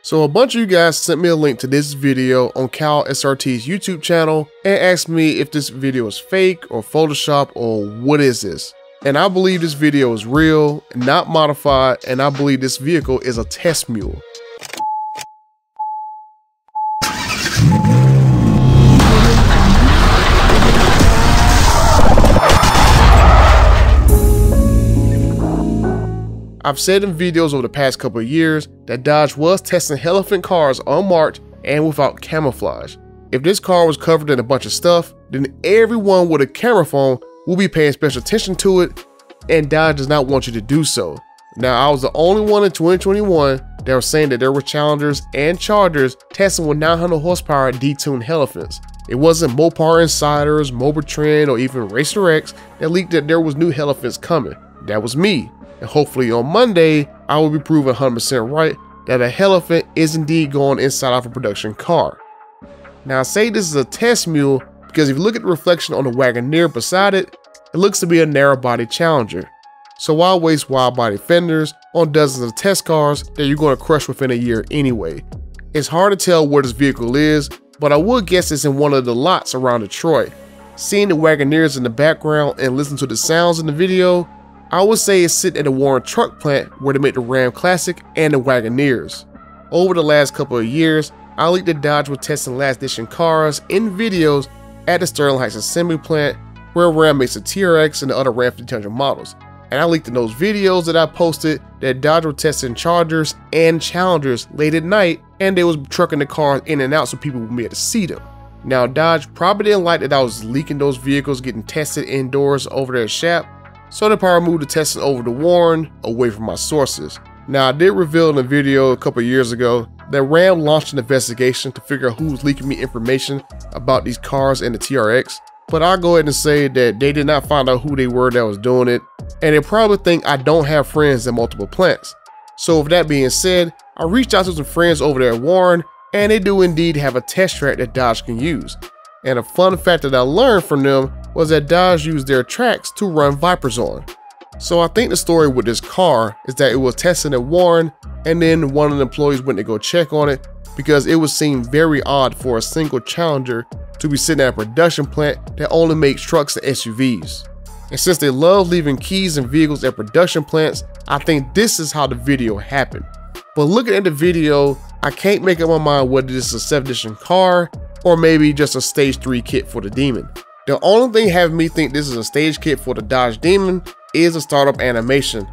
So a bunch of you guys sent me a link to this video on Cal SRT's YouTube channel and asked me if this video is fake or Photoshop or what is this. And I believe this video is real, not modified, and I believe this vehicle is a test mule. I've said in videos over the past couple of years that Dodge was testing Hellephant cars unmarked and without camouflage. If this car was covered in a bunch of stuff, then everyone with a camera phone will be paying special attention to it, and Dodge does not want you to do so. Now, I was the only one in 2021 that was saying that there were Challengers and Chargers testing with 900 horsepower detuned Hellephants. It wasn't Mopar Insiders, Mobile Trend, or even Racer X that leaked that there was new Hellephants coming. That was me. And hopefully on Monday, I will be proven 100% right that a Hellephant is indeed going inside of a production car. Now, I say this is a test mule because if you look at the reflection on the Wagoneer beside it, it looks to be a narrow body Challenger. So why waste wide body fenders on dozens of test cars that you're going to crush within a year anyway? It's hard to tell where this vehicle is, but I would guess it's in one of the lots around Detroit. Seeing the Wagoneers in the background and listening to the sounds in the video, I would say it's sitting at the Warren truck plant where they make the Ram Classic and the Wagoneers. Over the last couple of years, I leaked that Dodge was testing last edition cars in videos at the Sterling Heights assembly plant where Ram makes the TRX and the other Ram 1500 models. And I leaked in those videos that I posted that Dodge were testing Chargers and Challengers late at night, and they was trucking the cars in and out so people would be able to see them. Now, Dodge probably didn't like that I was leaking those vehicles getting tested indoors over their shop, so they probably moved the testing over to Warren, away from my sources. Now, I did reveal in a video a couple years ago that Ram launched an investigation to figure out who was leaking me information about these cars and the TRX, but I'll go ahead and say that they did not find out who they were that was doing it, and they probably think I don't have friends in multiple plants. So with that being said, I reached out to some friends over there at Warren, and they do indeed have a test track that Dodge can use. And a fun fact that I learned from them was that Dodge used their tracks to run Vipers on. So I think the story with this car is that it was testing at Warren, and then one of the employees went to go check on it because it would seem very odd for a single Challenger to be sitting at a production plant that only makes trucks and SUVs. And since they love leaving keys and vehicles at production plants, I think this is how the video happened. But looking at the video, I can't make up my mind whether this is a 7th edition car or maybe just a stage 3 kit for the Demon. The only thing having me think this is a stage kit for the Dodge Demon is a startup animation.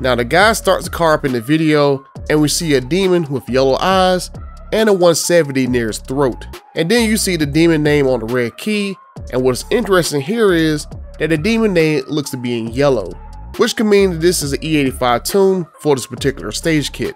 Now, the guy starts the car up in the video and we see a Demon with yellow eyes and a 170 near his throat. And then you see the Demon name on the red key, and what's interesting here is that the Demon name looks to be in yellow, which can mean that this is an E85 tune for this particular stage kit.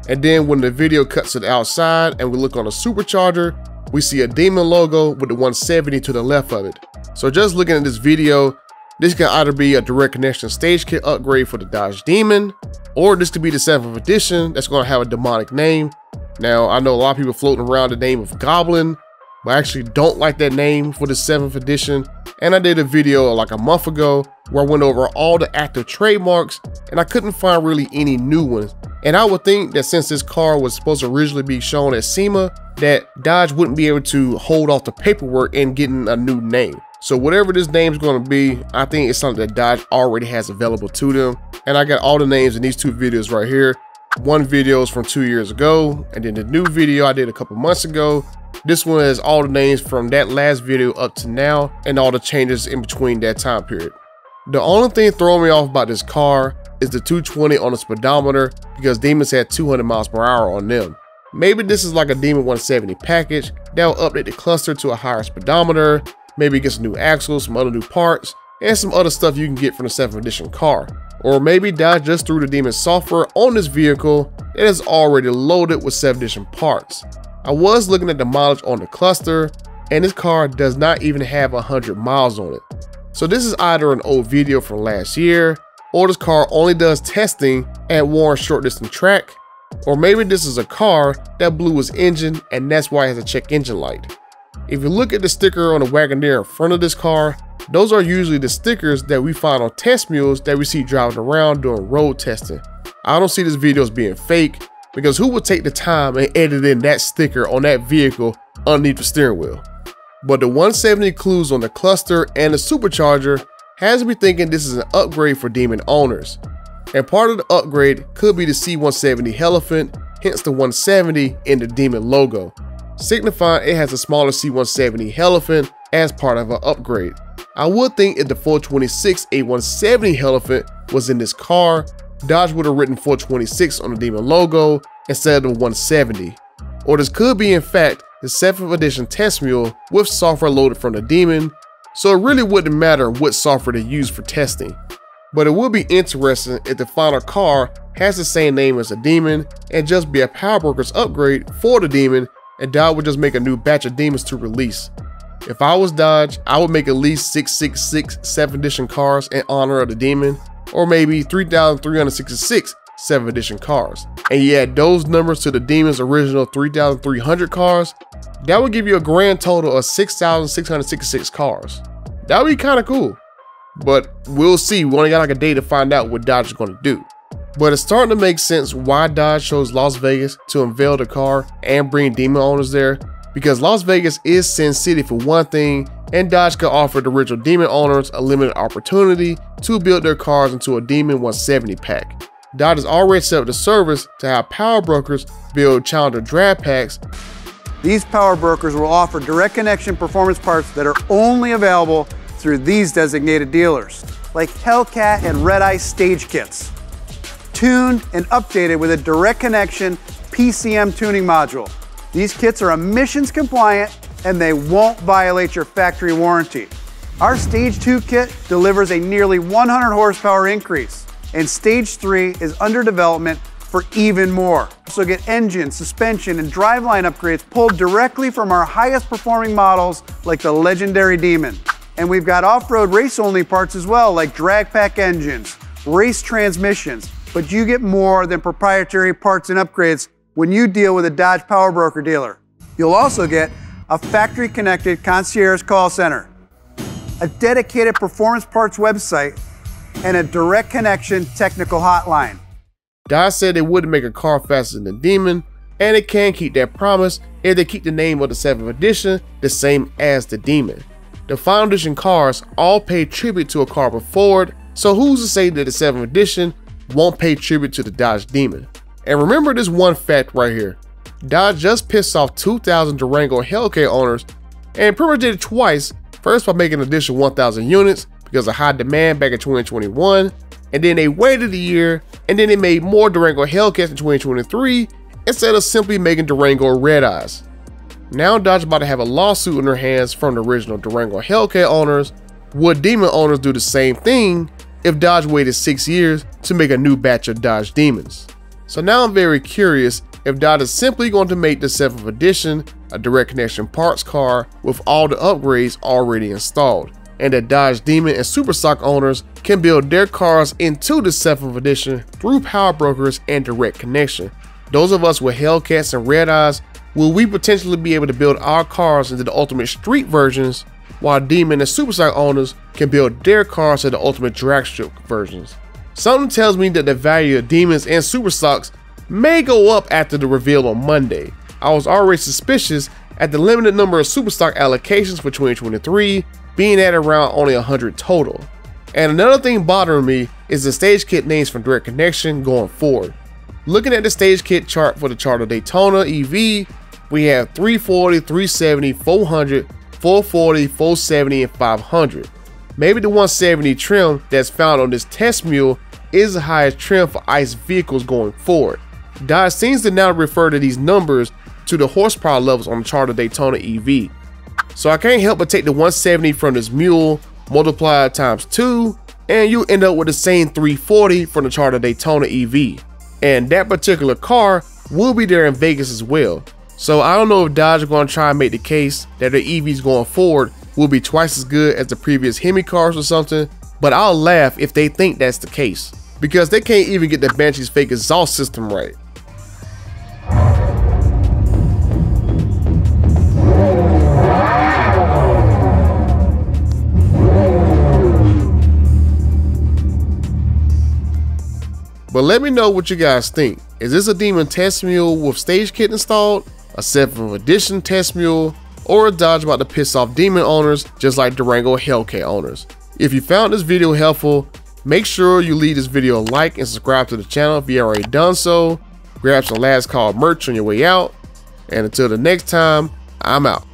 And then when the video cuts to the outside and we look on the supercharger, we see a Demon logo with the 170 to the left of it. So just looking at this video, this can either be a direct connection stage kit upgrade for the Dodge Demon, or this could be the 7th edition that's going to have a demonic name. Now, I know a lot of people floating around the name of Goblin, but I actually don't like that name for the 7th edition. And I did a video like a month ago where I went over all the active trademarks and I couldn't find really any new ones. And I would think that since this car was supposed to originally be shown at SEMA, that Dodge wouldn't be able to hold off the paperwork and getting a new name. So whatever this name is going to be, I think it's something that Dodge already has available to them. And I got all the names in these two videos right here. One video is from 2 years ago, and then the new video I did a couple months ago. This one has all the names from that last video up to now and all the changes in between that time period. The only thing throwing me off about this car is the 220 on the speedometer because Demons had 200 miles per hour on them. Maybe this is like a Demon 170 package that will update the cluster to a higher speedometer, maybe get some new axles, some other new parts, and some other stuff you can get from the 7th edition car. Or maybe Dodge just threw the Demon software on this vehicle that is already loaded with 7th edition parts. I was looking at the mileage on the cluster, and this car does not even have 100 miles on it. So this is either an old video from last year, or this car only does testing at Warren short distance track, or maybe this is a car that blew its engine and that's why it has a check engine light. If you look at the sticker on the Wagoneer in front of this car, those are usually the stickers that we find on test mules that we see driving around doing road testing. I don't see this video as being fake, because who would take the time and edit in that sticker on that vehicle underneath the steering wheel? But the 170 clues on the cluster and the supercharger has me thinking this is an upgrade for Demon owners. And part of the upgrade could be the C170 Hellephant, hence the 170 in the Demon logo, signifying it has a smaller C170 Hellephant as part of an upgrade. I would think if the 426 A170 Hellephant was in this car, Dodge would have written 426 on the Demon logo instead of the 170. Or this could be in fact the 7th edition test mule with software loaded from the Demon, so it really wouldn't matter what software they use for testing. But it would be interesting if the final car has the same name as the Demon and just be a Powerbrokers upgrade for the Demon, and Dodge would just make a new batch of Demons to release. If I was Dodge, I would make at least 666 7th edition cars in honor of the Demon, or maybe 3,366 7th edition cars. And you add those numbers to the Demon's original 3,300 cars, that would give you a grand total of 6,666 cars. That would be kind of cool. But we'll see, we only got like a day to find out what Dodge is going to do. But it's starting to make sense why Dodge chose Las Vegas to unveil the car and bring Demon owners there, because Las Vegas is Sin City for one thing, and Dodge could offer the original Demon owners a limited opportunity to build their cars into a Demon 170 pack. Dodge has already set up the service to have Powerbrokers build Challenger drag packs. These Powerbrokers will offer direct connection performance parts that are only available through these designated dealers, like Hellcat and Red Eye stage kits, tuned and updated with a direct connection PCM tuning module. These kits are emissions compliant and they won't violate your factory warranty. Our Stage 2 kit delivers a nearly 100 horsepower increase, and Stage 3 is under development for even more. So get engine, suspension, and driveline upgrades pulled directly from our highest performing models like the legendary Demon. And we've got off-road race-only parts as well, like drag pack engines, race transmissions, but you get more than proprietary parts and upgrades when you deal with a Dodge Powerbroker dealer. You'll also get a factory-connected concierge call center, a dedicated performance parts website, and a direct connection technical hotline. Dodge said they wouldn't make a car faster than the Demon, and it can keep that promise if they keep the name of the 7th edition the same as the Demon. The final edition cars all pay tribute to a car before it, so who's to say that the 7th edition won't pay tribute to the Dodge Demon? And remember this one fact right here. Dodge just pissed off 2,000 Durango Hellcat owners and pretty much did it twice. First by making an additional 1,000 units because of high demand back in 2021, and then they waited a year and then they made more Durango Hellcats in 2023 instead of simply making Durango Red Eyes. Now Dodge about to have a lawsuit in their hands from the original Durango Hellcat owners. Would Demon owners do the same thing if Dodge waited 6 years to make a new batch of Dodge Demons? So now I'm very curious if Dodge is simply going to make the 7th edition a direct connection parts car with all the upgrades already installed, and that Dodge Demon and Superstock owners can build their cars into the 7th edition through Powerbrokers and direct connection. Those of us with Hellcats and Red Eyes, will we potentially be able to build our cars into the ultimate street versions, while Demon and Superstock owners can build their cars to the ultimate drag strip versions? Something tells me that the value of Demons and Superstocks may go up after the reveal on Monday. I was already suspicious at the limited number of Superstock allocations for 2023 being at around only 100 total. And another thing bothering me is the stage kit names from Direct Connection going forward. Looking at the stage kit chart for the Charter Daytona EV, we have 340, 370, 400, 440, 470, and 500. Maybe the 170 trim that's found on this test mule is the highest trim for ICE vehicles going forward. Dodge seems to now refer to these numbers to the horsepower levels on the Charter Daytona EV. So I can't help but take the 170 from this mule, multiply it times 2, and you end up with the same 340 from the Charter Daytona EV. And that particular car will be there in Vegas as well. So I don't know if Dodge are going to try and make the case that their EVs going forward will be twice as good as the previous Hemi cars or something, but I'll laugh if they think that's the case, because they can't even get the Banshee's fake exhaust system right. But let me know what you guys think. Is this a Demon test mule with stage kit installed, a 7th edition test mule, or a Dodge about to piss off Demon owners just like Durango Hellcat owners? If you found this video helpful, make sure you leave this video a like and subscribe to the channel if you already done so. Grab some Last Call merch on your way out. And until the next time, I'm out.